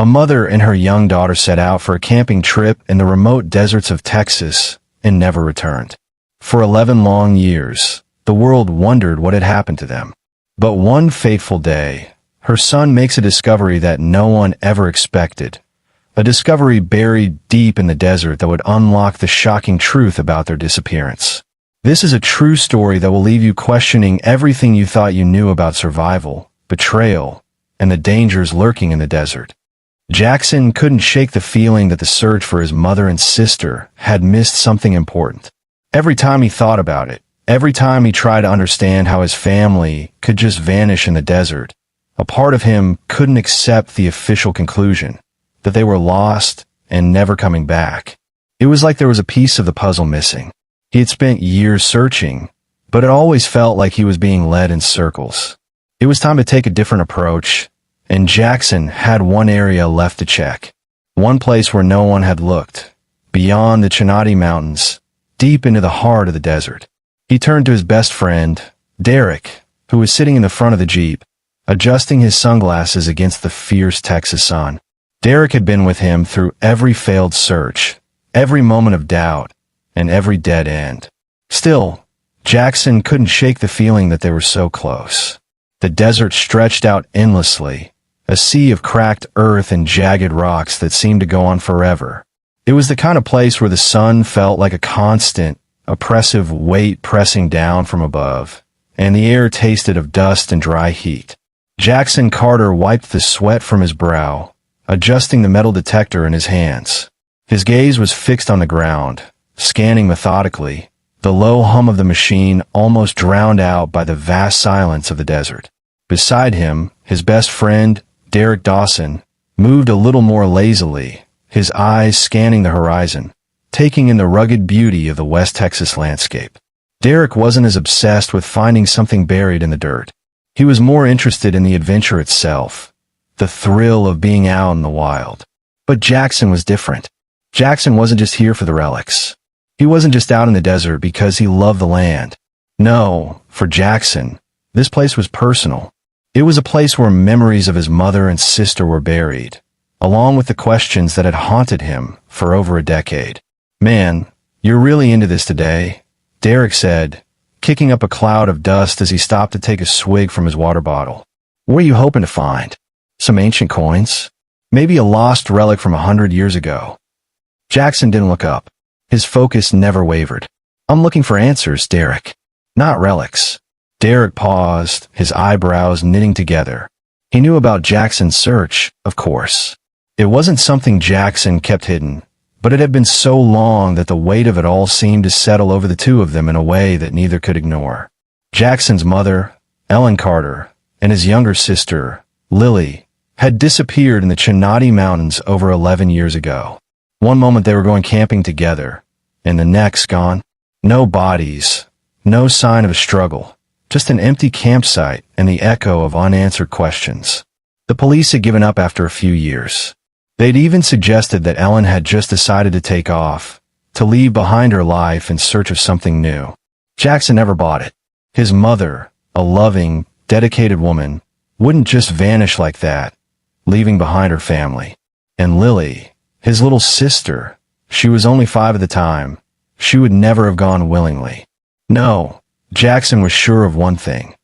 A mother and her young daughter set out for a camping trip in the remote deserts of Texas and never returned. For 11 long years, the world wondered what had happened to them. But one fateful day, her son makes a discovery that no one ever expected. A discovery buried deep in the desert that would unlock the shocking truth about their disappearance. This is a true story that will leave you questioning everything you thought you knew about survival, betrayal, and the dangers lurking in the desert. Jackson couldn't shake the feeling that the search for his mother and sister had missed something important. Every time he thought about it, every time he tried to understand how his family could just vanish in the desert, a part of him couldn't accept the official conclusion that they were lost and never coming back. It was like there was a piece of the puzzle missing. He had spent years searching, but it always felt like he was being led in circles. It was time to take a different approach, and Jackson had one area left to check. One place where no one had looked, beyond the Chinati Mountains, deep into the heart of the desert. He turned to his best friend, Derek, who was sitting in the front of the Jeep, adjusting his sunglasses against the fierce Texas sun. Derek had been with him through every failed search, every moment of doubt, and every dead end. Still, Jackson couldn't shake the feeling that they were so close. The desert stretched out endlessly, a sea of cracked earth and jagged rocks that seemed to go on forever. It was the kind of place where the sun felt like a constant, oppressive weight pressing down from above, and the air tasted of dust and dry heat. Jackson Carter wiped the sweat from his brow, adjusting the metal detector in his hands. His gaze was fixed on the ground, scanning methodically, the low hum of the machine almost drowned out by the vast silence of the desert. Beside him, his best friend, Derek Dawson, moved a little more lazily, his eyes scanning the horizon, taking in the rugged beauty of the West Texas landscape. Derek wasn't as obsessed with finding something buried in the dirt. He was more interested in the adventure itself, the thrill of being out in the wild. But Jackson was different. Jackson wasn't just here for the relics. He wasn't just out in the desert because he loved the land. No, for Jackson, this place was personal. It was a place where memories of his mother and sister were buried, along with the questions that had haunted him for over a decade. "Man, you're really into this today," Derek said, kicking up a cloud of dust as he stopped to take a swig from his water bottle. "What are you hoping to find? Some ancient coins? Maybe a lost relic from 100 years ago?" Jackson didn't look up. His focus never wavered. "I'm looking for answers, Derek. Not relics." Derek paused, his eyebrows knitting together. He knew about Jackson's search, of course. It wasn't something Jackson kept hidden, but it had been so long that the weight of it all seemed to settle over the two of them in a way that neither could ignore. Jackson's mother, Ellen Carter, and his younger sister, Lily, had disappeared in the Chinati Mountains over 11 years ago. One moment they were going camping together, and the next gone. No bodies, no sign of a struggle, just an empty campsite and the echo of unanswered questions. The police had given up after a few years. They'd even suggested that Ellen had just decided to take off, to leave behind her life in search of something new. Jackson never bought it. His mother, a loving, dedicated woman, wouldn't just vanish like that, leaving behind her family. And Lily, his little sister, she was only 5 at the time. She would never have gone willingly. No, Jackson was sure of one thing.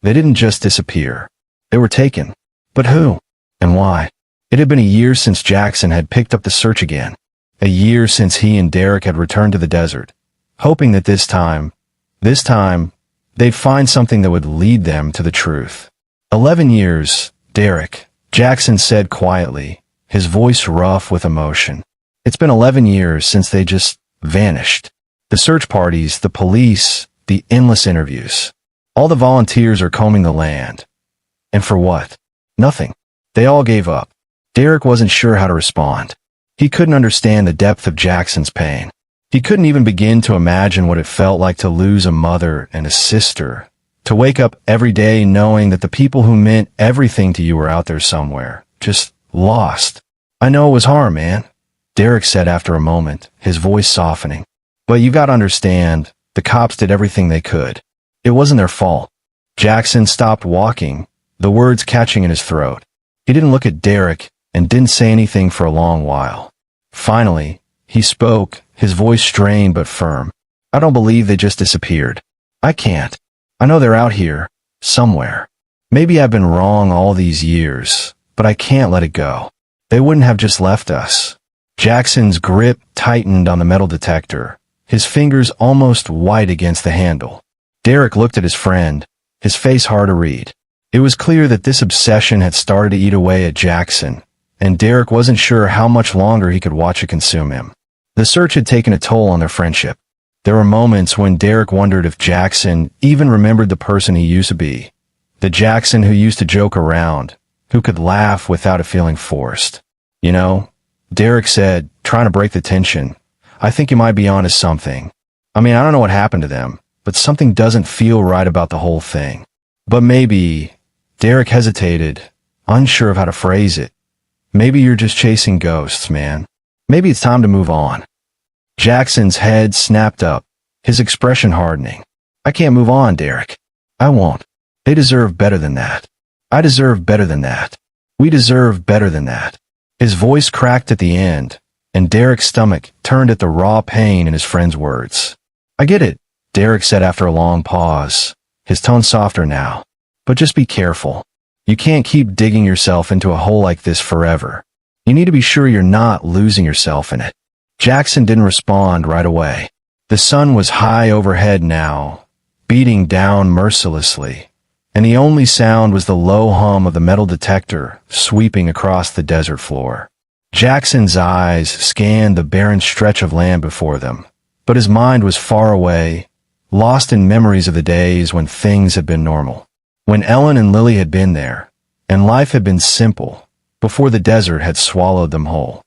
They didn't just disappear. They were taken. But who? And why? It had been a year since Jackson had picked up the search again. A year since he and Derek had returned to the desert, hoping that this time, they'd find something that would lead them to the truth. 11 years, Derek, Jackson said quietly, his voice rough with emotion. It's been 11 years since they just vanished. The search parties, the police, the endless interviews. All the volunteers are combing the land. And for what? Nothing. They all gave up. Derek wasn't sure how to respond. He couldn't understand the depth of Jackson's pain. He couldn't even begin to imagine what it felt like to lose a mother and a sister, to wake up every day knowing that the people who meant everything to you were out there somewhere, just lost. "I know it was hard, man," Derek said after a moment, his voice softening. "But you gotta understand, the cops did everything they could. It wasn't their fault." Jackson stopped walking, the words catching in his throat. He didn't look at Derek, and didn't say anything for a long while. Finally, he spoke, his voice strained but firm. I don't believe they just disappeared. I can't. I know they're out here, somewhere. Maybe I've been wrong all these years, but I can't let it go. They wouldn't have just left us. Jackson's grip tightened on the metal detector, his fingers almost white against the handle. Derek looked at his friend, his face hard to read. It was clear that this obsession had started to eat away at Jackson, and Derek wasn't sure how much longer he could watch it consume him. The search had taken a toll on their friendship. There were moments when Derek wondered if Jackson even remembered the person he used to be. The Jackson who used to joke around, who could laugh without it feeling forced. You know, Derek said, trying to break the tension, I think you might be onto something. I mean, I don't know what happened to them, but something doesn't feel right about the whole thing. But maybe, Derek hesitated, unsure of how to phrase it. Maybe you're just chasing ghosts, man. Maybe it's time to move on. Jackson's head snapped up, his expression hardening. I can't move on, Derek. I won't. They deserve better than that. I deserve better than that. We deserve better than that. His voice cracked at the end, and Derek's stomach turned at the raw pain in his friend's words. I get it, Derek said after a long pause, his tone softer now. But just be careful. You can't keep digging yourself into a hole like this forever. You need to be sure you're not losing yourself in it. Jackson didn't respond right away. The sun was high overhead now, beating down mercilessly, and the only sound was the low hum of the metal detector sweeping across the desert floor. Jackson's eyes scanned the barren stretch of land before them, but his mind was far away, lost in memories of the days when things had been normal. When Ellen and Lily had been there, and life had been simple, before the desert had swallowed them whole.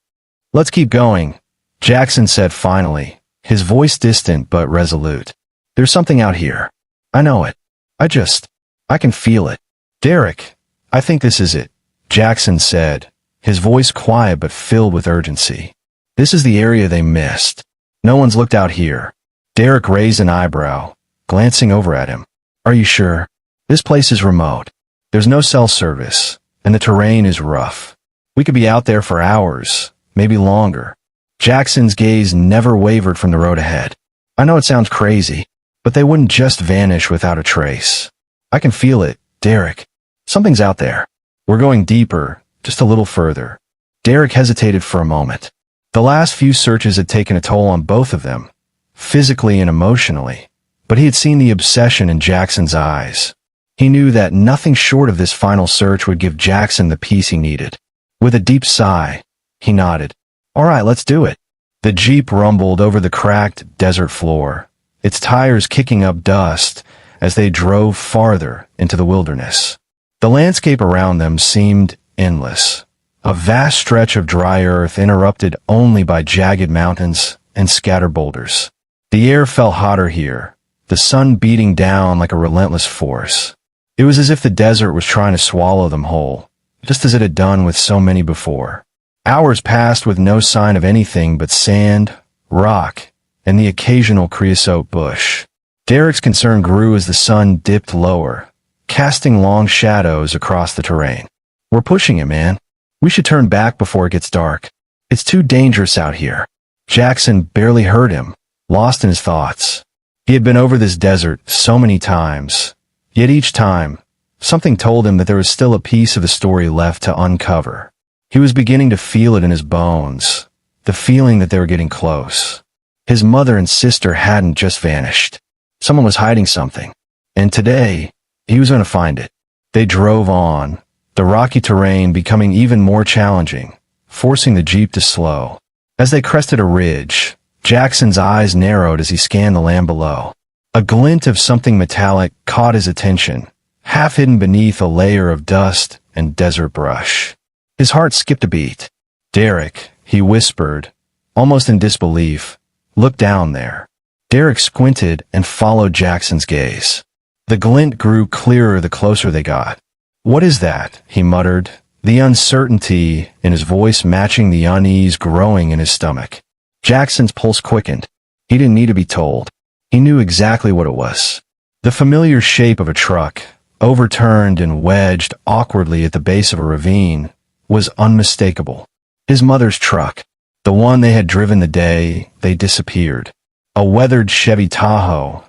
Let's keep going, Jackson said finally, his voice distant but resolute. There's something out here. I know it. I can feel it. Derek, I think this is it, Jackson said, his voice quiet but filled with urgency. This is the area they missed. No one's looked out here. Derek raised an eyebrow, glancing over at him. Are you sure? This place is remote. There's no cell service, and the terrain is rough. We could be out there for hours, maybe longer. Jackson's gaze never wavered from the road ahead. I know it sounds crazy, but they wouldn't just vanish without a trace. I can feel it, Derek. Something's out there. We're going deeper, just a little further. Derek hesitated for a moment. The last few searches had taken a toll on both of them, physically and emotionally, but he had seen the obsession in Jackson's eyes. He knew that nothing short of this final search would give Jackson the peace he needed. With a deep sigh, he nodded. All right, let's do it. The Jeep rumbled over the cracked desert floor, its tires kicking up dust as they drove farther into the wilderness. The landscape around them seemed endless, a vast stretch of dry earth interrupted only by jagged mountains and scattered boulders. The air felt hotter here, the sun beating down like a relentless force. It was as if the desert was trying to swallow them whole, just as it had done with so many before. Hours passed with no sign of anything but sand, rock, and the occasional creosote bush. Derek's concern grew as the sun dipped lower, casting long shadows across the terrain. We're pushing it, man. We should turn back before it gets dark. It's too dangerous out here. Jackson barely heard him, lost in his thoughts. He had been over this desert so many times, yet each time, something told him that there was still a piece of the story left to uncover. He was beginning to feel it in his bones, the feeling that they were getting close. His mother and sister hadn't just vanished. Someone was hiding something, and today, he was going to find it. They drove on, the rocky terrain becoming even more challenging, forcing the Jeep to slow. As they crested a ridge, Jackson's eyes narrowed as he scanned the land below. A glint of something metallic caught his attention, half hidden beneath a layer of dust and desert brush. His heart skipped a beat. Derek, he whispered, almost in disbelief, look down there. Derek squinted and followed Jackson's gaze. The glint grew clearer the closer they got. What is that? He muttered, the uncertainty in his voice matching the unease growing in his stomach. Jackson's pulse quickened. He didn't need to be told. He knew exactly what it was. The familiar shape of a truck, overturned and wedged awkwardly at the base of a ravine, was unmistakable. His mother's truck, the one they had driven the day they disappeared. A weathered Chevy Tahoe,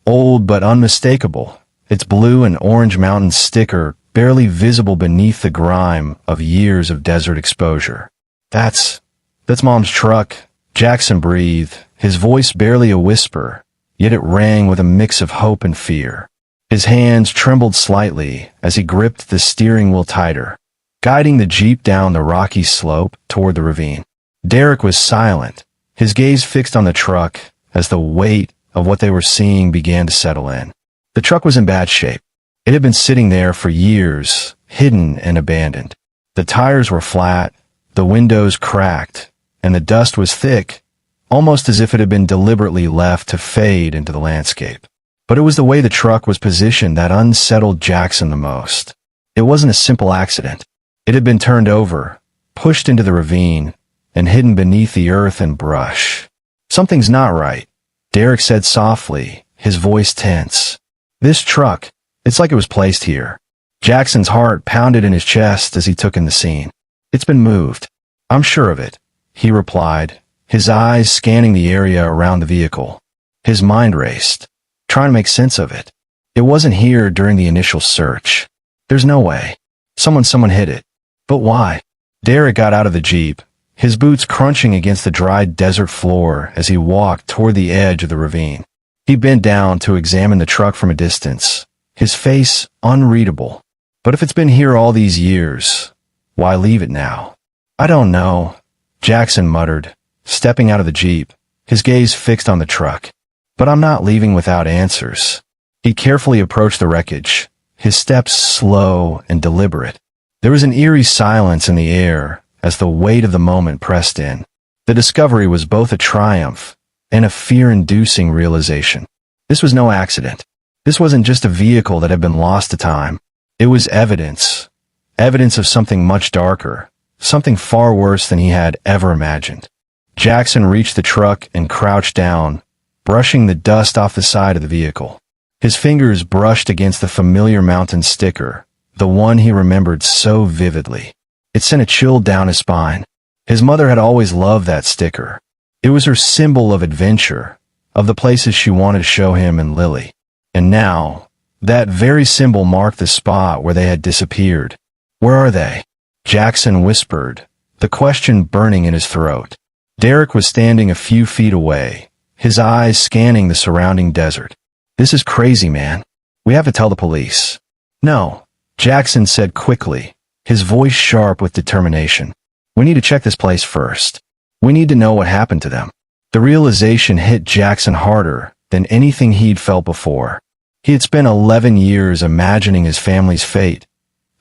old but unmistakable, its blue and orange mountain sticker barely visible beneath the grime of years of desert exposure. That's Mom's truck, Jackson breathed, his voice barely a whisper, yet it rang with a mix of hope and fear. His hands trembled slightly as he gripped the steering wheel tighter, guiding the Jeep down the rocky slope toward the ravine. Derek was silent, his gaze fixed on the truck as the weight of what they were seeing began to settle in. The truck was in bad shape. It had been sitting there for years, hidden and abandoned. The tires were flat, the windows cracked, and the dust was thick, almost as if it had been deliberately left to fade into the landscape. But it was the way the truck was positioned that unsettled Jackson the most. It wasn't a simple accident. It had been turned over, pushed into the ravine, and hidden beneath the earth and brush. Something's not right, Derek said softly, his voice tense. This truck, it's like it was placed here. Jackson's heart pounded in his chest as he took in the scene. It's been moved. I'm sure of it, he replied, his eyes scanning the area around the vehicle. His mind raced, trying to make sense of it. It wasn't here during the initial search. There's no way. Someone hid it. But why? Derek got out of the Jeep, his boots crunching against the dry desert floor as he walked toward the edge of the ravine. He bent down to examine the truck from a distance, his face unreadable. But if it's been here all these years, why leave it now? I don't know, Jackson muttered, stepping out of the Jeep, his gaze fixed on the truck. But I'm not leaving without answers. He carefully approached the wreckage, his steps slow and deliberate. There was an eerie silence in the air as the weight of the moment pressed in. The discovery was both a triumph and a fear-inducing realization. This was no accident. This wasn't just a vehicle that had been lost to time. It was evidence of something much darker, something far worse than he had ever imagined. Jackson reached the truck and crouched down, brushing the dust off the side of the vehicle. His fingers brushed against the familiar mountain sticker, the one he remembered so vividly. It sent a chill down his spine. His mother had always loved that sticker. It was her symbol of adventure, of the places she wanted to show him and Lily. And now, that very symbol marked the spot where they had disappeared. Where are they? Jackson whispered, the question burning in his throat. Derek was standing a few feet away, his eyes scanning the surrounding desert. This is crazy, man. We have to tell the police. No, Jackson said quickly, his voice sharp with determination. We need to check this place first. We need to know what happened to them. The realization hit Jackson harder than anything he'd felt before. He had spent 11 years imagining his family's fate,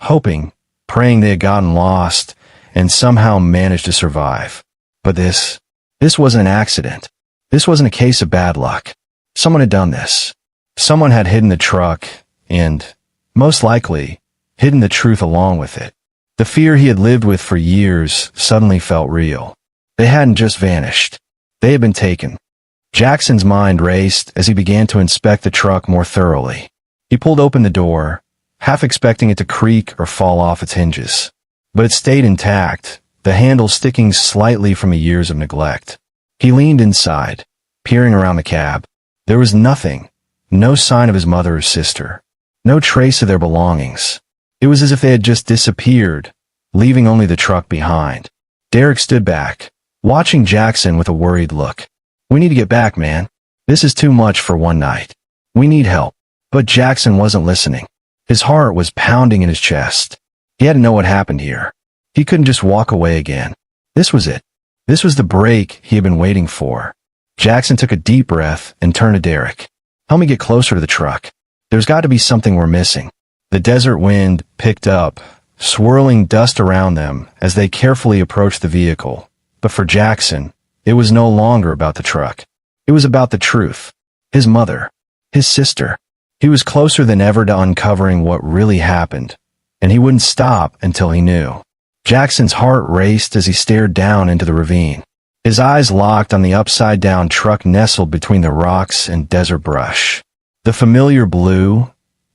hoping, praying they had gotten lost, and somehow managed to survive. But this wasn't an accident. This wasn't a case of bad luck. Someone had done this. Someone had hidden the truck, and, most likely, hidden the truth along with it. The fear he had lived with for years suddenly felt real. They hadn't just vanished. They had been taken. Jackson's mind raced as he began to inspect the truck more thoroughly. He pulled open the door, half expecting it to creak or fall off its hinges. But it stayed intact, the handle sticking slightly from the years of neglect. He leaned inside, peering around the cab. There was nothing, no sign of his mother or sister, no trace of their belongings. It was as if they had just disappeared, leaving only the truck behind. Derek stood back, watching Jackson with a worried look. We need to get back, man. This is too much for one night. We need help. But Jackson wasn't listening. His heart was pounding in his chest. He had to know what happened here. He couldn't just walk away again. This was it. This was the break he had been waiting for. Jackson took a deep breath and turned to Derek. Help me get closer to the truck. There's got to be something we're missing. The desert wind picked up, swirling dust around them as they carefully approached the vehicle. But for Jackson, it was no longer about the truck. It was about the truth. His mother. His sister. He was closer than ever to uncovering what really happened, and he wouldn't stop until he knew. Jackson's heart raced as he stared down into the ravine. His eyes locked on the upside-down truck nestled between the rocks and desert brush. The familiar blue,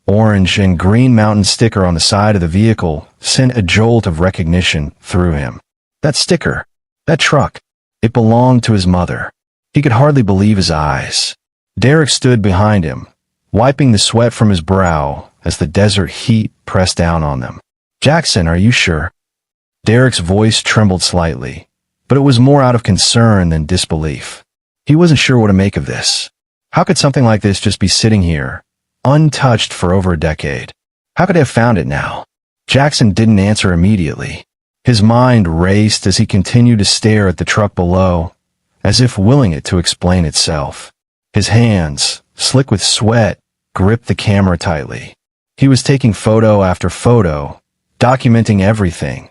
orange, and green mountain sticker on the side of the vehicle sent a jolt of recognition through him. That sticker, that truck, it belonged to his mother. He could hardly believe his eyes. Derek stood behind him, wiping the sweat from his brow as the desert heat pressed down on them. "Jackson, are you sure?" Derek's voice trembled slightly, but it was more out of concern than disbelief. He wasn't sure what to make of this. How could something like this just be sitting here, untouched for over a decade? How could they have found it now? Jackson didn't answer immediately. His mind raced as he continued to stare at the truck below, as if willing it to explain itself. His hands, slick with sweat, gripped the camera tightly. He was taking photo after photo, documenting everything,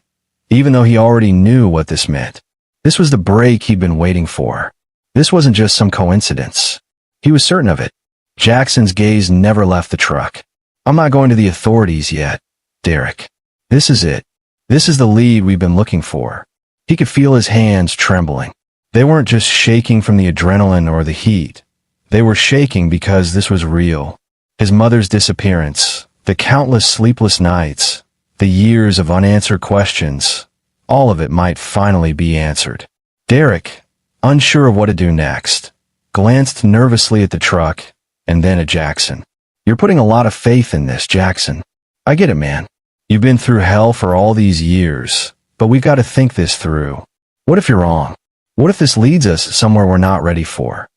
even though he already knew what this meant. This was the break he'd been waiting for. This wasn't just some coincidence. He was certain of it. Jackson's gaze never left the truck. "I'm not going to the authorities yet, Derek. This is it. This is the lead we've been looking for." He could feel his hands trembling. They weren't just shaking from the adrenaline or the heat. They were shaking because this was real. His mother's disappearance, the countless sleepless nights, the years of unanswered questions, all of it might finally be answered. Derek, unsure of what to do next, glanced nervously at the truck and then at Jackson. "You're putting a lot of faith in this, Jackson. I get it, man. You've been through hell for all these years, but we've got to think this through. What if you're wrong? What if this leads us somewhere we're not ready for?"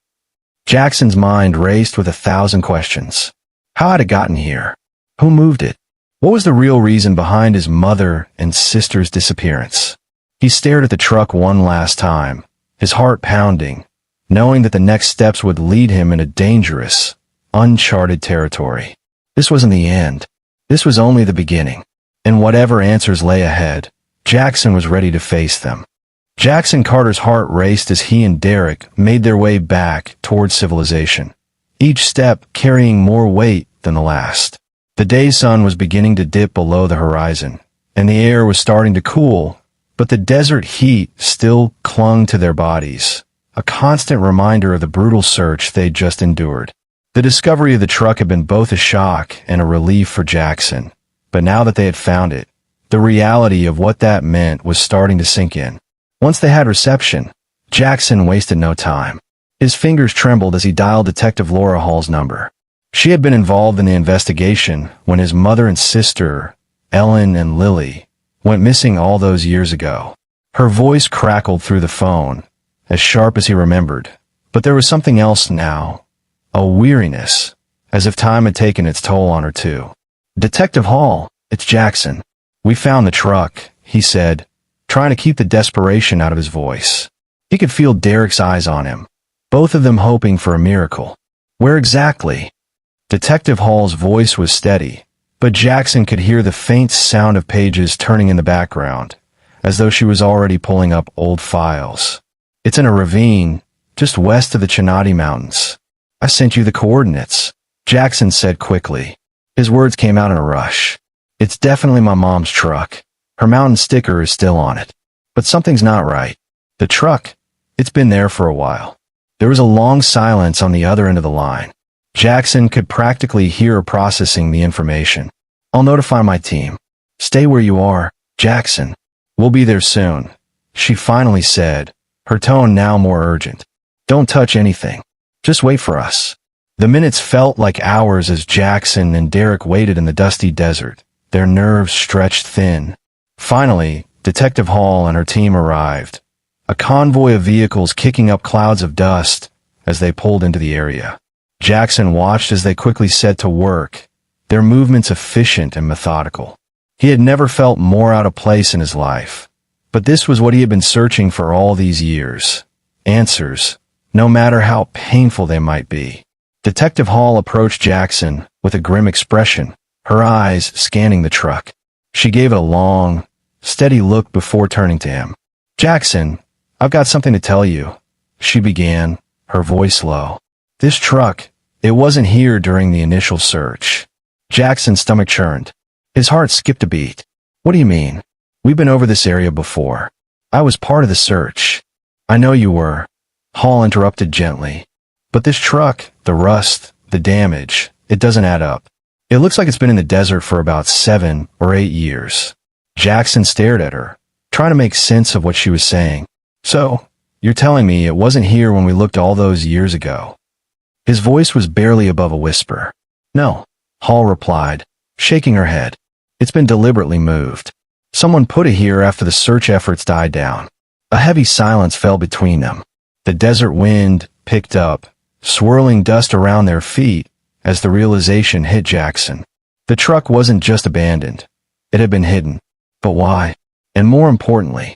Jackson's mind raced with 1,000 questions. How had it gotten here? Who moved it? What was the real reason behind his mother and sister's disappearance? He stared at the truck one last time, his heart pounding, knowing that the next steps would lead him into dangerous, uncharted territory. This wasn't the end. This was only the beginning. And whatever answers lay ahead, Jackson was ready to face them. Jackson Carter's heart raced as he and Derek made their way back toward civilization, each step carrying more weight than the last. The day sun was beginning to dip below the horizon, and the air was starting to cool, but the desert heat still clung to their bodies, a constant reminder of the brutal search they'd just endured. The discovery of the truck had been both a shock and a relief for Jackson, but now that they had found it, the reality of what that meant was starting to sink in. Once they had reception, Jackson wasted no time. His fingers trembled as he dialed Detective Laura Hall's number. She had been involved in the investigation when his mother and sister, Ellen and Lily, went missing all those years ago. Her voice crackled through the phone, as sharp as he remembered, but there was something else now, a weariness, as if time had taken its toll on her too. "Detective Hall, it's Jackson. We found the truck," he said, trying to keep the desperation out of his voice. He could feel Derek's eyes on him, both of them hoping for a miracle. "Where exactly?" Detective Hall's voice was steady, but Jackson could hear the faint sound of pages turning in the background, as though she was already pulling up old files. "It's in a ravine, just west of the Chinati Mountains. I sent you the coordinates," Jackson said quickly. His words came out in a rush. "It's definitely my mom's truck. Her mountain sticker is still on it. But something's not right. The truck, it's been there for a while." There was a long silence on the other end of the line. Jackson could practically hear her processing the information. "I'll notify my team. Stay where you are, Jackson. We'll be there soon," she finally said, her tone now more urgent. "Don't touch anything. Just wait for us." The minutes felt like hours as Jackson and Derek waited in the dusty desert, their nerves stretched thin. Finally, Detective Hall and her team arrived, a convoy of vehicles kicking up clouds of dust as they pulled into the area. Jackson watched as they quickly set to work, their movements efficient and methodical. He had never felt more out of place in his life, but this was what he had been searching for all these years. Answers, no matter how painful they might be. Detective Hall approached Jackson with a grim expression, her eyes scanning the truck. She gave it a long, steady look before turning to him. "Jackson, I've got something to tell you," she began, her voice low. "This truck, it wasn't here during the initial search." Jackson's stomach churned. His heart skipped a beat. "What do you mean? We've been over this area before. I was part of the search." "I know you were," Hall interrupted gently. "But this truck, the rust, the damage, it doesn't add up. It looks like it's been in the desert for about 7 or 8 years. Jackson stared at her, trying to make sense of what she was saying. So, you're telling me it wasn't here when we looked all those years ago? His voice was barely above a whisper. No, Hall replied, shaking her head. It's been deliberately moved. Someone put it here after the search efforts died down. A heavy silence fell between them. The desert wind picked up, swirling dust around their feet as the realization hit Jackson. The truck wasn't just abandoned. It had been hidden. But why? And more importantly,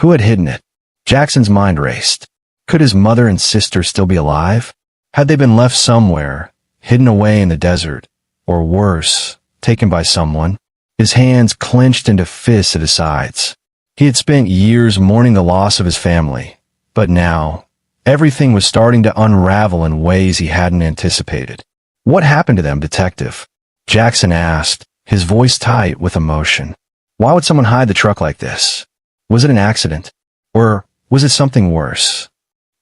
who had hidden it? Jackson's mind raced. Could his mother and sister still be alive? Had they been left somewhere, hidden away in the desert, or worse, taken by someone? His hands clenched into fists at his sides. He had spent years mourning the loss of his family, but now, everything was starting to unravel in ways he hadn't anticipated. What happened to them, Detective? Jackson asked, his voice tight with emotion. Why would someone hide the truck like this? Was it an accident? Or was it something worse?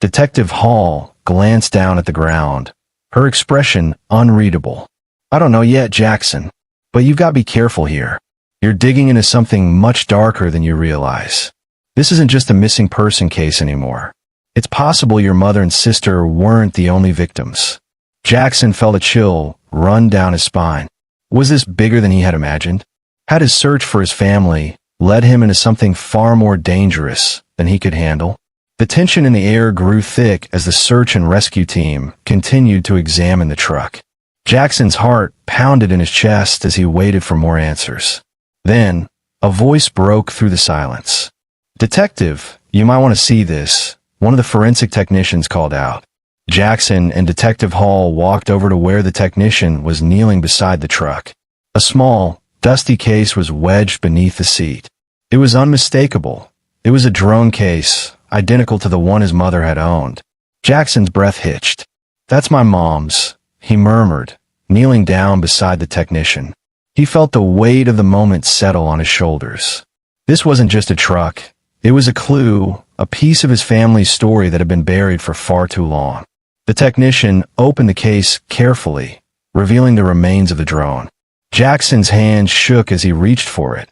Detective Hall glanced down at the ground, her expression unreadable. I don't know yet, Jackson, but you've got to be careful here. You're digging into something much darker than you realize. This isn't just a missing person case anymore. It's possible your mother and sister weren't the only victims. Jackson felt a chill run down his spine. Was this bigger than he had imagined? Had his search for his family led him into something far more dangerous than he could handle? The tension in the air grew thick as the search and rescue team continued to examine the truck. Jackson's heart pounded in his chest as he waited for more answers. Then, a voice broke through the silence. Detective, you might want to see this, one of the forensic technicians called out. Jackson and Detective Hall walked over to where the technician was kneeling beside the truck. A small, dusty case was wedged beneath the seat. It was unmistakable. It was a drone case, identical to the one his mother had owned. Jackson's breath hitched. That's my mom's, he murmured, kneeling down beside the technician. He felt the weight of the moment settle on his shoulders. This wasn't just a truck. It was a clue, a piece of his family's story that had been buried for far too long. The technician opened the case carefully, revealing the remains of the drone. Jackson's hand shook as he reached for it,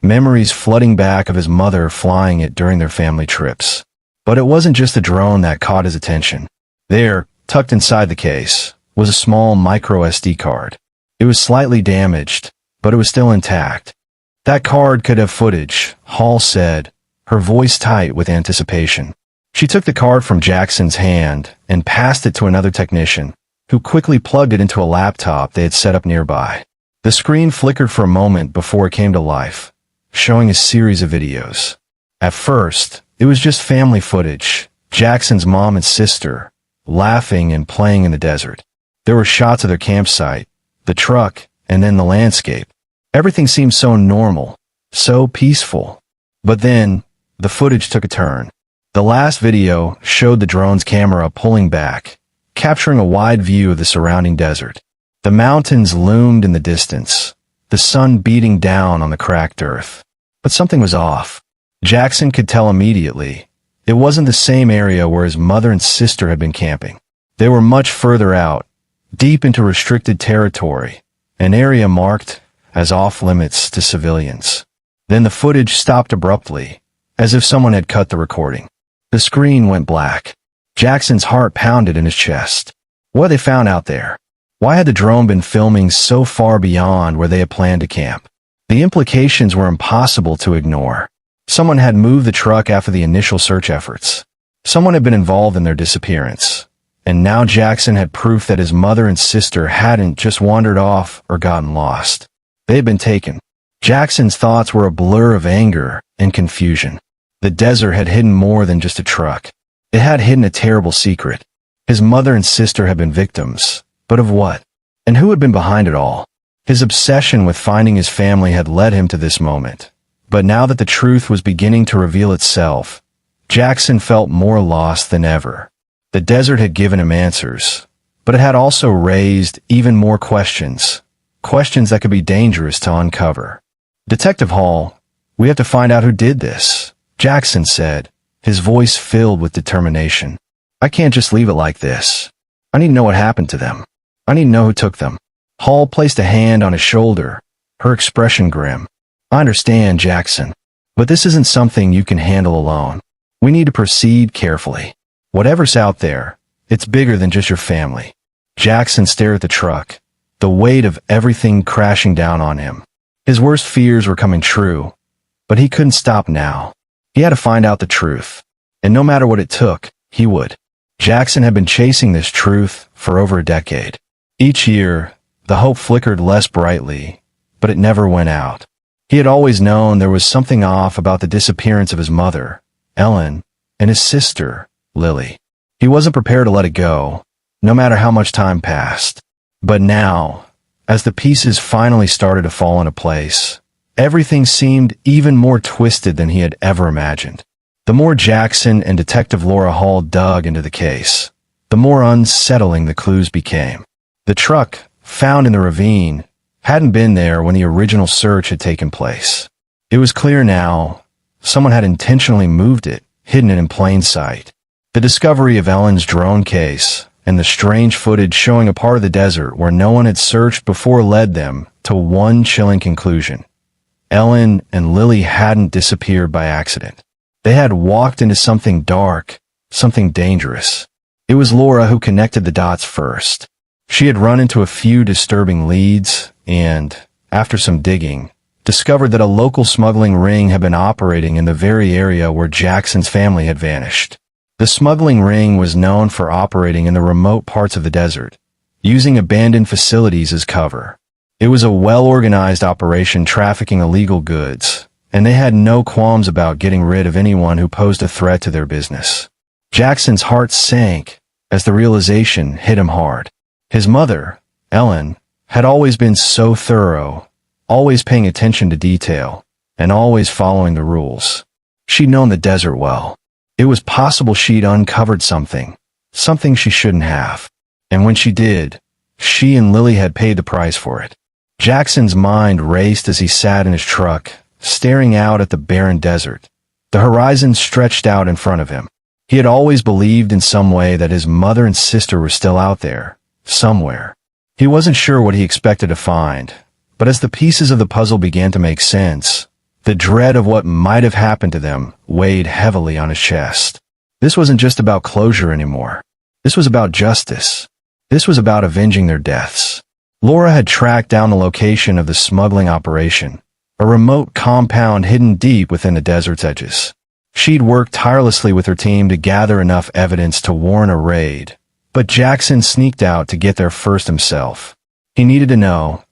memories flooding back of his mother flying it during their family trips. But it wasn't just the drone that caught his attention. There, tucked inside the case, was a small micro SD card. It was slightly damaged, but it was still intact. That card could have footage, Hall said, her voice tight with anticipation. She took the card from Jackson's hand and passed it to another technician, who quickly plugged it into a laptop they had set up nearby. The screen flickered for a moment before it came to life, showing a series of videos. At first, it was just family footage, Jackson's mom and sister, laughing and playing in the desert. There were shots of their campsite, the truck, and then the landscape. Everything seemed so normal, so peaceful. But then, the footage took a turn. The last video showed the drone's camera pulling back, capturing a wide view of the surrounding desert. The mountains loomed in the distance, the sun beating down on the cracked earth. But something was off. Jackson could tell immediately. It wasn't the same area where his mother and sister had been camping. They were much further out, deep into restricted territory, an area marked as off-limits to civilians. Then the footage stopped abruptly, as if someone had cut the recording. The screen went black. Jackson's heart pounded in his chest. What had they found out there? Why had the drone been filming so far beyond where they had planned to camp? The implications were impossible to ignore. Someone had moved the truck after the initial search efforts. Someone had been involved in their disappearance. And now Jackson had proof that his mother and sister hadn't just wandered off or gotten lost. They had been taken. Jackson's thoughts were a blur of anger and confusion. The desert had hidden more than just a truck. It had hidden a terrible secret. His mother and sister had been victims. But of what? And who had been behind it all? His obsession with finding his family had led him to this moment. But now that the truth was beginning to reveal itself, Jackson felt more lost than ever. The desert had given him answers, but it had also raised even more questions. Questions that could be dangerous to uncover. Detective Hall, we have to find out who did this, Jackson said, his voice filled with determination. I can't just leave it like this. I need to know what happened to them. I need to know who took them. Hall placed a hand on his shoulder, her expression grim. "I understand, Jackson, but this isn't something you can handle alone. We need to proceed carefully. Whatever's out there, it's bigger than just your family." Jackson stared at the truck, the weight of everything crashing down on him. His worst fears were coming true, but he couldn't stop now. He had to find out the truth, and no matter what it took, he would. Jackson had been chasing this truth for over a decade. Each year, the hope flickered less brightly, but it never went out. He had always known there was something off about the disappearance of his mother, Ellen, and his sister, Lily. He wasn't prepared to let it go, no matter how much time passed. But now, as the pieces finally started to fall into place, everything seemed even more twisted than he had ever imagined. The more Jackson and Detective Laura Hall dug into the case, the more unsettling the clues became. The truck, found in the ravine, hadn't been there when the original search had taken place. It was clear now someone had intentionally moved it, hidden it in plain sight. The discovery of Ellen's drone case and the strange footage showing a part of the desert where no one had searched before led them to one chilling conclusion. Ellen and Lily hadn't disappeared by accident. They had walked into something dark, something dangerous. It was Laura who connected the dots first. She had run into a few disturbing leads and, after some digging, discovered that a local smuggling ring had been operating in the very area where Jackson's family had vanished. The smuggling ring was known for operating in the remote parts of the desert, using abandoned facilities as cover. It was a well-organized operation trafficking illegal goods, and they had no qualms about getting rid of anyone who posed a threat to their business. Jackson's heart sank as the realization hit him hard. His mother, Ellen, had always been so thorough, always paying attention to detail, and always following the rules. She'd known the desert well. It was possible she'd uncovered something she shouldn't have. And when she did, she and Lily had paid the price for it. Jackson's mind raced as he sat in his truck, staring out at the barren desert. The horizon stretched out in front of him. He had always believed in some way that his mother and sister were still out there, somewhere. He wasn't sure what he expected to find, but as the pieces of the puzzle began to make sense, the dread of what might have happened to them weighed heavily on his chest. This wasn't just about closure anymore. This was about justice. This was about avenging their deaths. Laura had tracked down the location of the smuggling operation, a remote compound hidden deep within the desert's edges. She'd worked tirelessly with her team to gather enough evidence to warrant a raid, but Jackson sneaked out to get there first himself. He needed to know,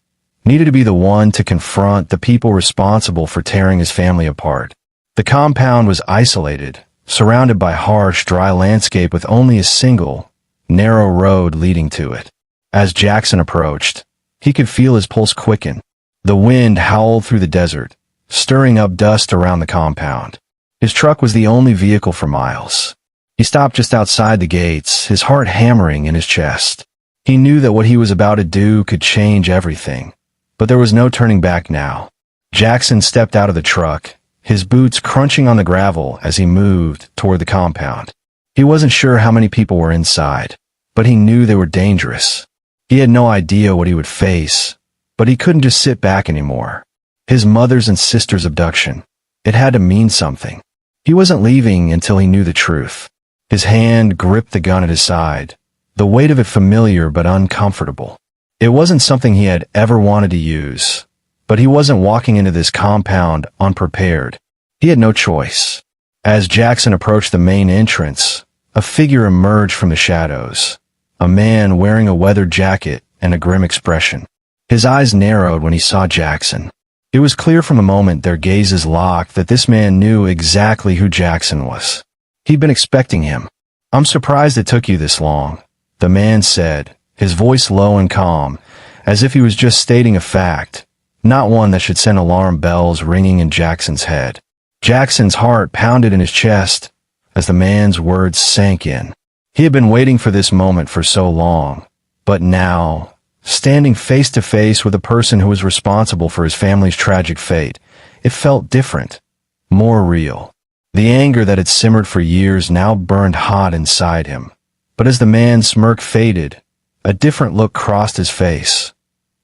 needed to be the one to confront the people responsible for tearing his family apart. The compound was isolated, surrounded by harsh, dry landscape with only a single, narrow road leading to it. As Jackson approached, he could feel his pulse quicken. The wind howled through the desert, stirring up dust around the compound. His truck was the only vehicle for miles. He stopped just outside the gates, his heart hammering in his chest. He knew that what he was about to do could change everything, but there was no turning back now. Jackson stepped out of the truck, his boots crunching on the gravel as he moved toward the compound. He wasn't sure how many people were inside, but he knew they were dangerous. He had no idea what he would face, but he couldn't just sit back anymore. His mother's and sister's abduction, it had to mean something. He wasn't leaving until he knew the truth. His hand gripped the gun at his side, the weight of it familiar but uncomfortable. It wasn't something he had ever wanted to use, but he wasn't walking into this compound unprepared. He had no choice. As Jackson approached the main entrance, a figure emerged from the shadows, a man wearing a weathered jacket and a grim expression. His eyes narrowed when he saw Jackson. It was clear from the moment their gazes locked that this man knew exactly who Jackson was. He'd been expecting him. "I'm surprised it took you this long," the man said, his voice low and calm, as if he was just stating a fact, not one that should send alarm bells ringing in Jackson's head. Jackson's heart pounded in his chest as the man's words sank in. He had been waiting for this moment for so long, but now, standing face to face with a person who was responsible for his family's tragic fate, it felt different, more real. The anger that had simmered for years now burned hot inside him. But as the man's smirk faded, a different look crossed his face.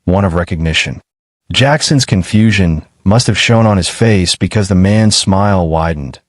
one of recognition. Jackson's confusion must have shown on his face because the man's smile widened,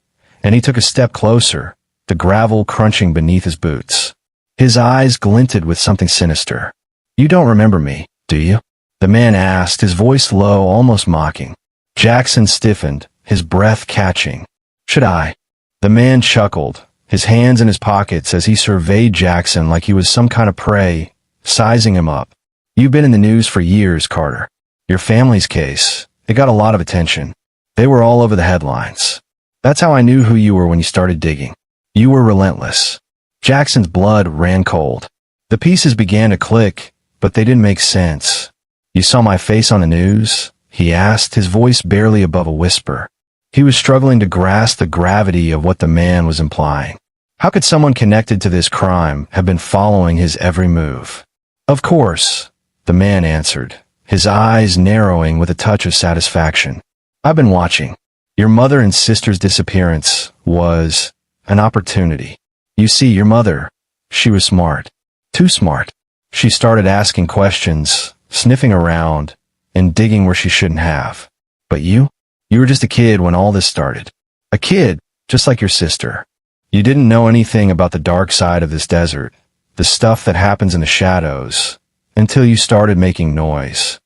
and he took a step closer, the gravel crunching beneath his boots. His eyes glinted with something sinister. "You don't remember me, do you?" the man asked, his voice low, almost mocking. Jackson stiffened, his breath catching. "Should I?" The man chuckled, his hands in his pockets as he surveyed Jackson like he was some kind of prey, sizing him up. "You've been in the news for years, Carter. Your family's case, it got a lot of attention. They were all over the headlines. That's how I knew who you were when you started digging. You were relentless." Jackson's blood ran cold. The pieces began to click, but they didn't make sense. "You saw my face on the news?" he asked, his voice barely above a whisper. He was struggling to grasp the gravity of what the man was implying. How could someone connected to this crime have been following his every move? "Of course," the man answered, his eyes narrowing with a touch of satisfaction. "I've been watching. Your mother and sister's disappearance was an opportunity. You see, your mother, she was smart. Too smart. She started asking questions, sniffing around, and digging where she shouldn't have. But you were just a kid when all this started. A kid, just like your sister. You didn't know anything about the dark side of this desert, the stuff that happens in the shadows, until you started making noise."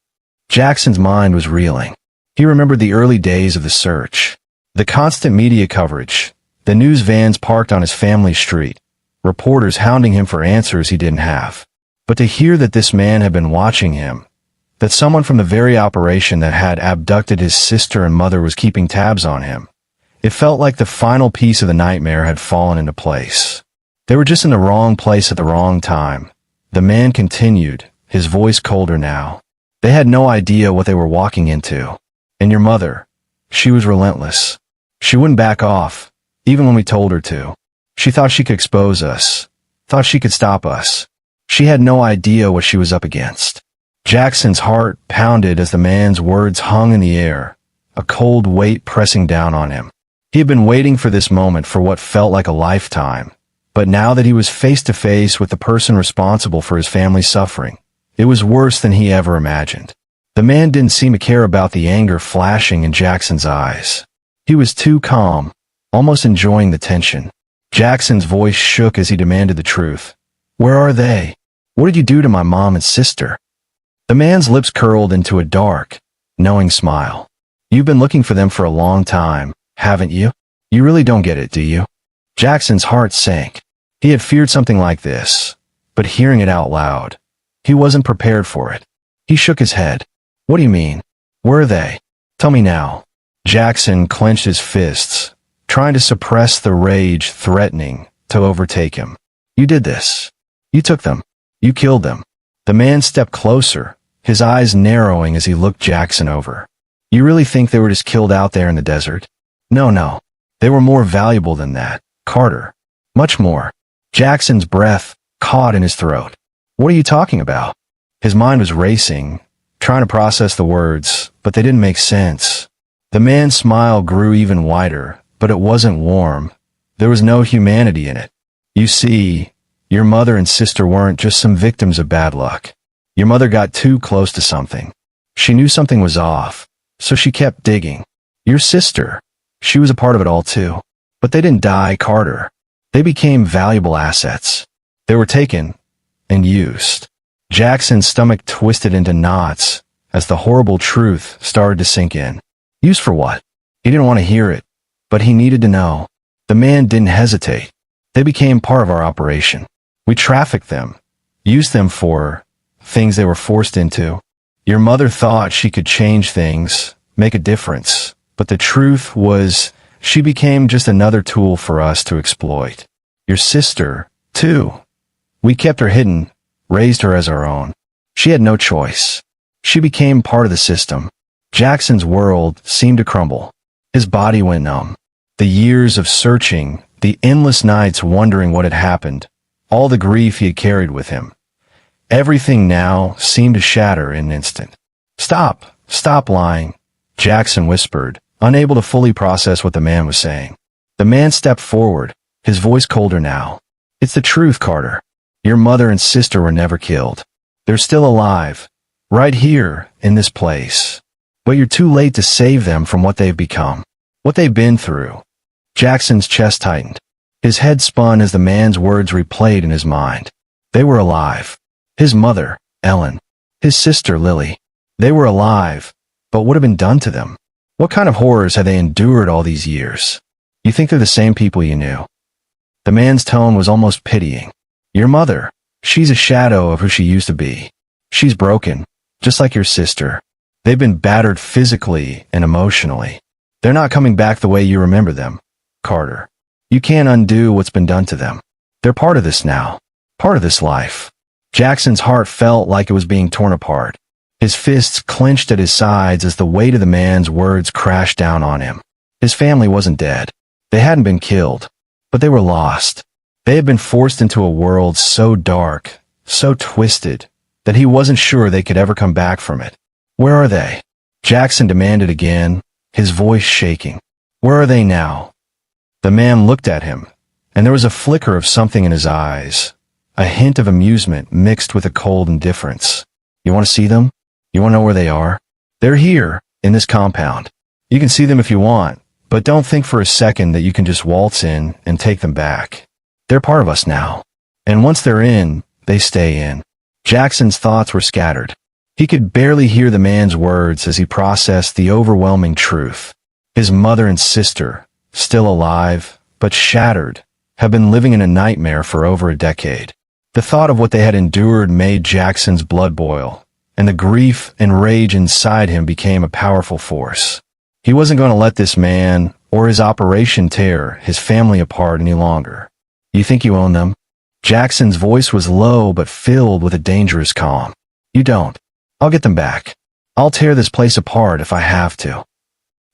Jackson's mind was reeling. He remembered the early days of the search, the constant media coverage, the news vans parked on his family street, reporters hounding him for answers he didn't have. But to hear that this man had been watching him, that someone from the very operation that had abducted his sister and mother was keeping tabs on him, it felt like the final piece of the nightmare had fallen into place. They were just in the wrong place at the wrong time. The man continued, his voice colder now. "They had no idea what they were walking into. And your mother, she was relentless. She wouldn't back off, even when we told her to. She thought she could expose us, thought she could stop us. She had no idea what she was up against." Jackson's heart pounded as the man's words hung in the air, a cold weight pressing down on him. He had been waiting for this moment for what felt like a lifetime, but now that he was face to face with the person responsible for his family's suffering, it was worse than he ever imagined. The man didn't seem to care about the anger flashing in Jackson's eyes. He was too calm, almost enjoying the tension. Jackson's voice shook as he demanded the truth. "Where are they? What did you do to my mom and sister?" The man's lips curled into a dark, knowing smile. "You've been looking for them for a long time, haven't you? You really don't get it, do you?" Jackson's heart sank. He had feared something like this, but hearing it out loud, he wasn't prepared for it. He shook his head. "What do you mean? Where are they? Tell me now." Jackson clenched his fists, trying to suppress the rage threatening to overtake him. "You did this. You took them. You killed them." The man stepped closer, his eyes narrowing as he looked Jackson over. "You really think they were just killed out there in the desert?" No. They were more valuable than that, Carter. Much more." Jackson's breath caught in his throat. "What are you talking about?" His mind was racing, trying to process the words, but they didn't make sense. The man's smile grew even wider, but it wasn't warm. There was no humanity in it. "You see, your mother and sister weren't just some victims of bad luck. Your mother got too close to something. She knew something was off, so she kept digging. Your sister, she was a part of it all too. But they didn't die, Carter. They became valuable assets. They were taken and used." Jackson's stomach twisted into knots as the horrible truth started to sink in. Used for what? He didn't want to hear it, but he needed to know. The man didn't hesitate. "They became part of our operation. We trafficked them, used them for things they were forced into. Your mother thought she could change things, make a difference, but the truth was she became just another tool for us to exploit. Your sister, too. We kept her hidden, raised her as our own. She had no choice. She became part of the system." Jackson's world seemed to crumble. His body went numb. The years of searching, the endless nights wondering what had happened, all the grief he had carried with him. Everything now seemed to shatter in an instant. Stop lying," Jackson whispered, unable to fully process what the man was saying. The man stepped forward, his voice colder now. "It's the truth, Carter. Your mother and sister were never killed. They're still alive, Right here, in this place. But you're too late to save them from what they've become. What they've been through. Jackson's chest tightened. His head spun as the man's words replayed in his mind. They were alive. His mother, Ellen. His sister, Lily. They were alive, but what had been done to them? What kind of horrors had they endured all these years? You think they're the same people you knew? The man's tone was almost pitying. Your mother, she's a shadow of who she used to be. She's broken, just like your sister. They've been battered physically and emotionally. They're not coming back the way you remember them, Carter. You can't undo what's been done to them. They're part of this now, part of this life. Jackson's heart felt like it was being torn apart. His fists clenched at his sides as the weight of the man's words crashed down on him. His family wasn't dead. They hadn't been killed, but they were lost. They had been forced into a world so dark, so twisted, that he wasn't sure they could ever come back from it. Where are they? Jackson demanded again, his voice shaking. Where are they now? The man looked at him, and there was a flicker of something in his eyes, a hint of amusement mixed with a cold indifference. You want to see them? You want to know where they are? They're here, in this compound. You can see them if you want, but don't think for a second that you can just waltz in and take them back. They're part of us now. And once they're in, they stay in. Jackson's thoughts were scattered. He could barely hear the man's words as he processed the overwhelming truth. His mother and sister, still alive, but shattered, have been living in a nightmare for over a decade. The thought of what they had endured made Jackson's blood boil, and the grief and rage inside him became a powerful force. He wasn't going to let this man or his operation tear his family apart any longer. You think you own them? Jackson's voice was low but filled with a dangerous calm. You don't. I'll get them back. I'll tear this place apart if I have to.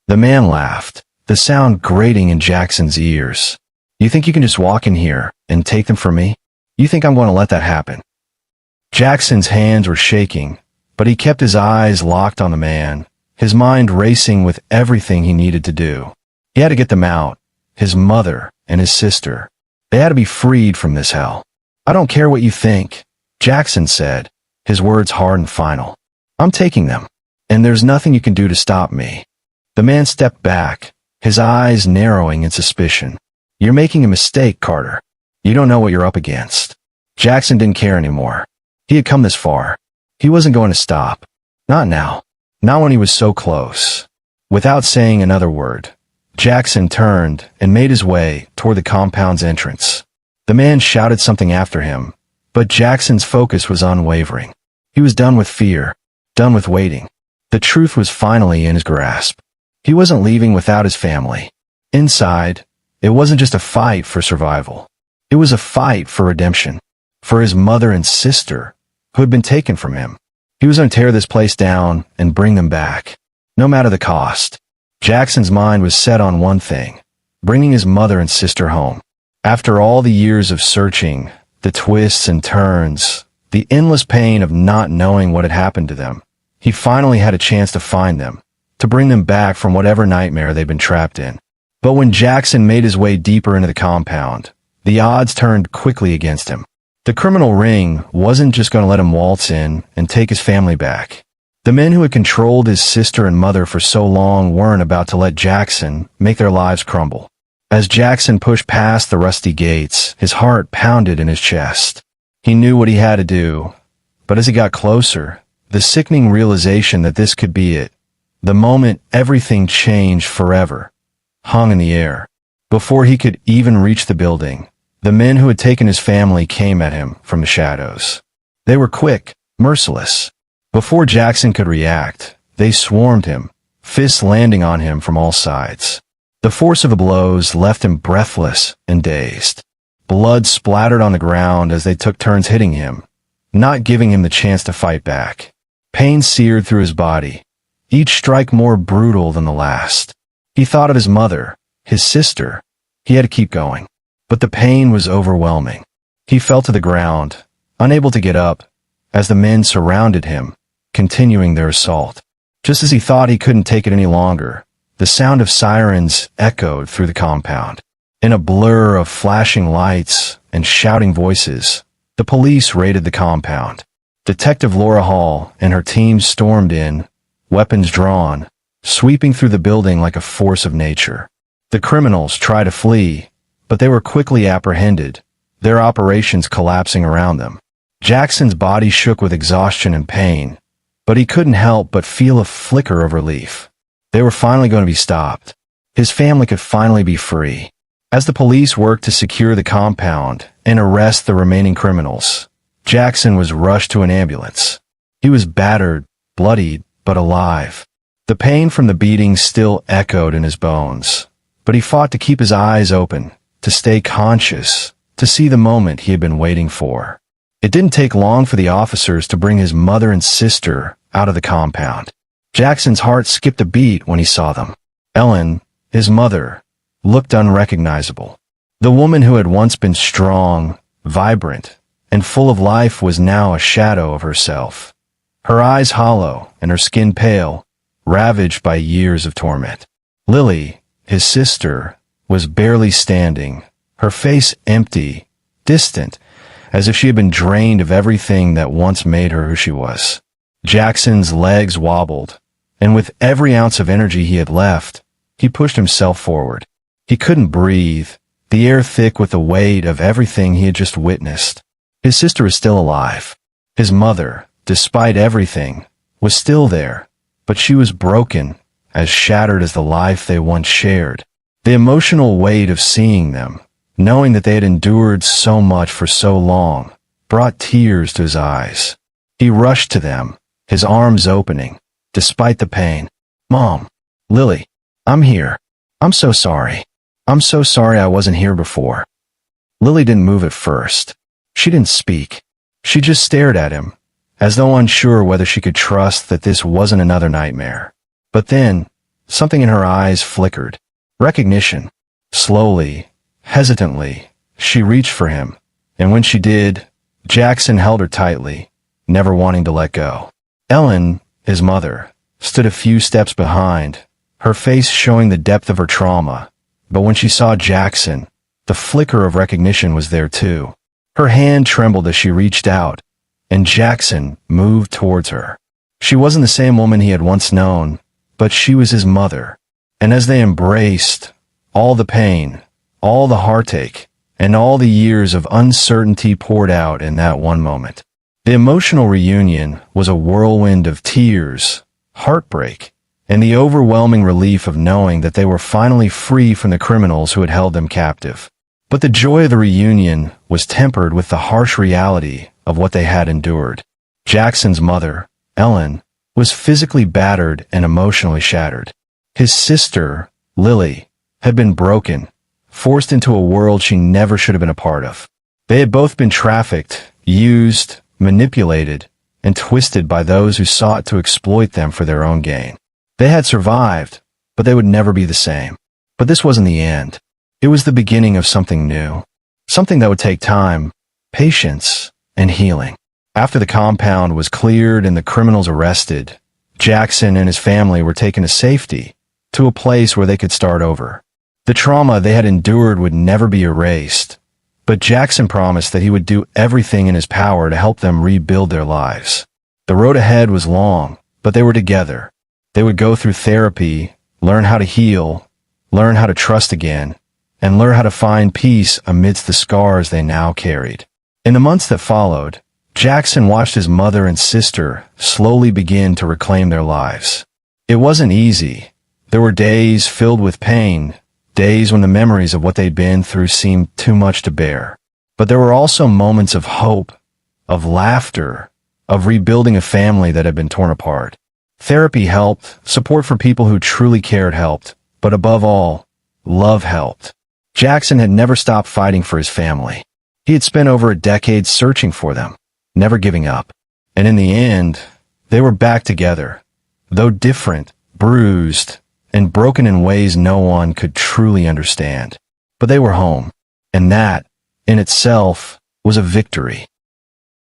The man laughed, the sound grating in Jackson's ears. You think you can just walk in here and take them from me? You think I'm going to let that happen? Jackson's hands were shaking, but he kept his eyes locked on the man, his mind racing with everything he needed to do. He had to get them out, his mother and his sister. They had to be freed from this hell. I don't care what you think, Jackson said, his words hard and final. I'm taking them, and there's nothing you can do to stop me. The man stepped back, his eyes narrowing in suspicion. You're making a mistake, Carter. You don't know what you're up against. Jackson didn't care anymore. He had come this far. He wasn't going to stop. Not now. Not when he was so close. Without saying another word, Jackson turned and made his way toward the compound's entrance. The man shouted something after him, but Jackson's focus was unwavering. He was done with fear, done with waiting. The truth was finally in his grasp. He wasn't leaving without his family. Inside, it wasn't just a fight for survival. It was a fight for redemption, for his mother and sister, who had been taken from him. He was going to tear this place down and bring them back, no matter the cost. Jackson's mind was set on one thing, bringing his mother and sister home. After all the years of searching, the twists and turns, the endless pain of not knowing what had happened to them, he finally had a chance to find them, to bring them back from whatever nightmare they'd been trapped in. But when Jackson made his way deeper into the compound, the odds turned quickly against him. The criminal ring wasn't just going to let him waltz in and take his family back. The men who had controlled his sister and mother for so long weren't about to let Jackson make their lives crumble. As Jackson pushed past the rusty gates, his heart pounded in his chest. He knew what he had to do, but as he got closer, the sickening realization that this could be it, the moment everything changed forever, hung in the air. Before he could even reach the building, the men who had taken his family came at him from the shadows. They were quick, merciless. Before Jackson could react, they swarmed him, fists landing on him from all sides. The force of the blows left him breathless and dazed. Blood splattered on the ground as they took turns hitting him, not giving him the chance to fight back. Pain seared through his body, each strike more brutal than the last. He thought of his mother, his sister. He had to keep going. But the pain was overwhelming. He fell to the ground, unable to get up, as the men surrounded him, continuing their assault. Just as he thought he couldn't take it any longer, the sound of sirens echoed through the compound. In a blur of flashing lights and shouting voices, the police raided the compound. Detective Laura Hall and her team stormed in, weapons drawn, sweeping through the building like a force of nature. The criminals tried to flee, but they were quickly apprehended, their operations collapsing around them. Jackson's body shook with exhaustion and pain, but he couldn't help but feel a flicker of relief. They were finally going to be stopped. His family could finally be free. As the police worked to secure the compound and arrest the remaining criminals, Jackson was rushed to an ambulance. He was battered, bloodied, but alive. The pain from the beating still echoed in his bones, but he fought to keep his eyes open, to stay conscious, to see the moment he had been waiting for. It didn't take long for the officers to bring his mother and sister out of the compound. Jackson's heart skipped a beat when he saw them. Ellen, his mother, looked unrecognizable. The woman who had once been strong, vibrant, and full of life was now a shadow of herself. Her eyes hollow and her skin pale, ravaged by years of torment. Lily, his sister, was barely standing, her face empty, distant, as if she had been drained of everything that once made her who she was. Jackson's legs wobbled, and with every ounce of energy he had left, he pushed himself forward. He couldn't breathe, the air thick with the weight of everything he had just witnessed. His sister was still alive. His mother, despite everything, was still there, but she was broken, as shattered as the life they once shared. The emotional weight of seeing them, knowing that they had endured so much for so long, brought tears to his eyes. He rushed to them, his arms opening, despite the pain. "Mom, Lily, I'm here. I'm so sorry. I'm so sorry I wasn't here before." Lily didn't move at first. She didn't speak. She just stared at him, as though unsure whether she could trust that this wasn't another nightmare. But then, something in her eyes flickered. Recognition. Slowly, hesitantly, she reached for him, and when she did, Jackson held her tightly, never wanting to let go. Ellen, his mother, stood a few steps behind, her face showing the depth of her trauma, but when she saw Jackson, the flicker of recognition was there too. Her hand trembled as she reached out, and Jackson moved towards her. She wasn't the same woman he had once known, but she was his mother, and as they embraced, all the pain, all the heartache, and all the years of uncertainty poured out in that one moment. The emotional reunion was a whirlwind of tears, heartbreak, and the overwhelming relief of knowing that they were finally free from the criminals who had held them captive. But the joy of the reunion was tempered with the harsh reality of what they had endured. Jackson's mother, Ellen, was physically battered and emotionally shattered. His sister, Lily, had been broken, forced into a world she never should have been a part of. They had both been trafficked, used, manipulated, and twisted by those who sought to exploit them for their own gain. They had survived, but they would never be the same. But this wasn't the end. It was the beginning of something new, something that would take time, patience, and healing. After the compound was cleared and the criminals arrested, Jackson and his family were taken to safety, to a place where they could start over. The trauma they had endured would never be erased, but Jackson promised that he would do everything in his power to help them rebuild their lives. The road ahead was long, but they were together. They would go through therapy, learn how to heal, learn how to trust again, and learn how to find peace amidst the scars they now carried. In the months that followed, Jackson watched his mother and sister slowly begin to reclaim their lives. It wasn't easy. There were days filled with pain, days when the memories of what they'd been through seemed too much to bear. But there were also moments of hope, of laughter, of rebuilding a family that had been torn apart. Therapy helped, support for people who truly cared helped, but above all, love helped. Jackson had never stopped fighting for his family. He had spent over a decade searching for them, never giving up. And in the end, they were back together, though different, bruised, and broken in ways no one could truly understand. But they were home, and that, in itself, was a victory.